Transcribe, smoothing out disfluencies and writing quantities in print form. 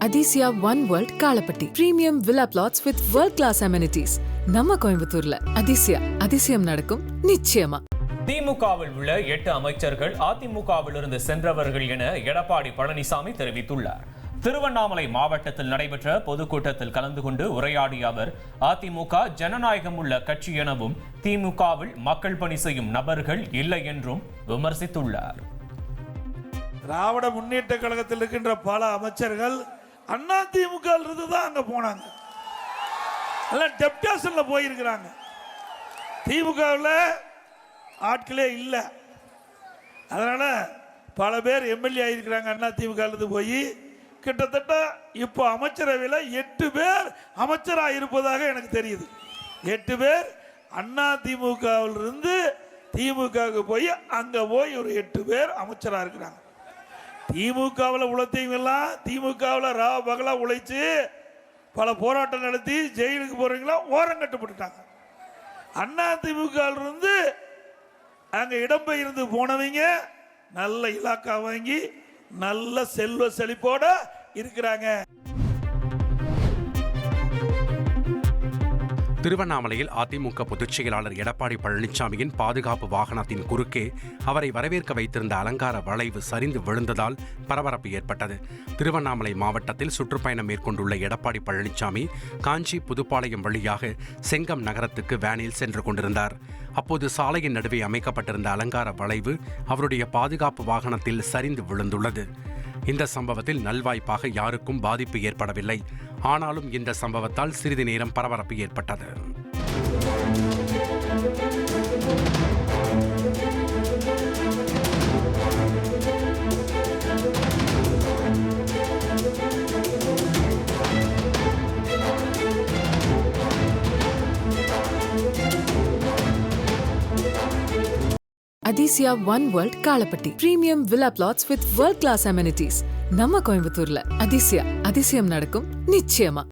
Athisaya one world Kalapatti premium villa plots with world class amenities நம்ம கோயம்புத்தூர்ல. அதிசயம் நடக்கும் நிச்சயமா. திமுகவில் உள்ள 8 அமைச்சர்கள் அதிமுகவிலிருந்து சென்றவர்கள் என எடப்பாடி பழனிசாமி தெரிவித்துள்ளார். திருவண்ணாமலை மாவட்டத்தில் நடைபெற்ற பொதுக்கூட்டத்தில் கலந்து கொண்டு உரையாடிய அவர், அதிமுக ஜனநாயகம் உள்ள கட்சி எனவும் திமுகவில் மக்கள் பணி செய்யும் நபர்கள் இல்லை என்றும் விமர்சித்துள்ளார். திராவிட முன்னேற்ற கழகத்தில் இருக்கின்ற பல அமைச்சர்கள் அண்ணா திமுக தான் அங்க போனாங்க, டெப்டேஷன்ல போயிருக்கிறாங்க. திமுகவில் ஆட்களே இல்லை, அதனால பல பேர் எம்எல்ஏ ஆயிருக்கிறாங்க. அண்ணா திமுக போய் கிட்டத்தட்ட இப்போ அமைச்சரவையில் 8 பேர் அமைச்சராக இருப்பதாக எனக்கு தெரியுது. 8 பேர் அண்ணா திமுகவில் இருந்து திமுகவுக்கு போய் அங்க போய் ஒரு 8 பேர் அமைச்சராக இருக்கிறாங்க. திமுகவில் உழைத்தீங்கெல்லாம் திமுகவில் பகலா உழைச்சு பல போராட்டம் நடத்தி ஜெயிலுக்கு போறீங்களா ஓரம் கட்டுப்பட்டுட்டாங்க. அண்ணா திமுகவில் இருந்து அங்க இடம்பெயர்ந்து போனவங்க நல்ல இலாக்கா வாங்கி நல்ல செல்வ செழிப்போட இருக்கிறாங்க. திருவண்ணாமலையில் அதிமுக பொதுச் செயலாளர் எடப்பாடி பழனிசாமியின் பாதுகாப்பு வாகனத்தின் குறுக்கே அவரை வரவேற்க வைத்திருந்த அலங்கார வளைவு சரிந்து விழுந்ததால் பரபரப்பு ஏற்பட்டது. திருவண்ணாமலை மாவட்டத்தில் சுற்றுப்பயணம் மேற்கொண்டுள்ள எடப்பாடி பழனிசாமி காஞ்சி புதுப்பாளையம் வழியாக செங்கம் நகரத்துக்கு வேனில் சென்று கொண்டிருந்தார். அப்போது சாலையின் நடுவே அமைக்கப்பட்டிருந்த அலங்கார வளைவு அவருடைய பாதுகாப்பு வாகனத்தில் சரிந்து விழுந்துள்ளது. இந்த சம்பவத்தில் நல்வாய்ப்பாக யாருக்கும் பாதிப்பு ஏற்படவில்லை. ஆனாலும் இந்த சம்பவத்தால் சிறிது நேரம் பரபரப்பு ஏற்பட்டது. Athisaya one world Kalapatti premium villa plots with world class amenities நம்ம கோயம்புத்தூர்ல. அதிசயம் நடக்கும் நிச்சயமா.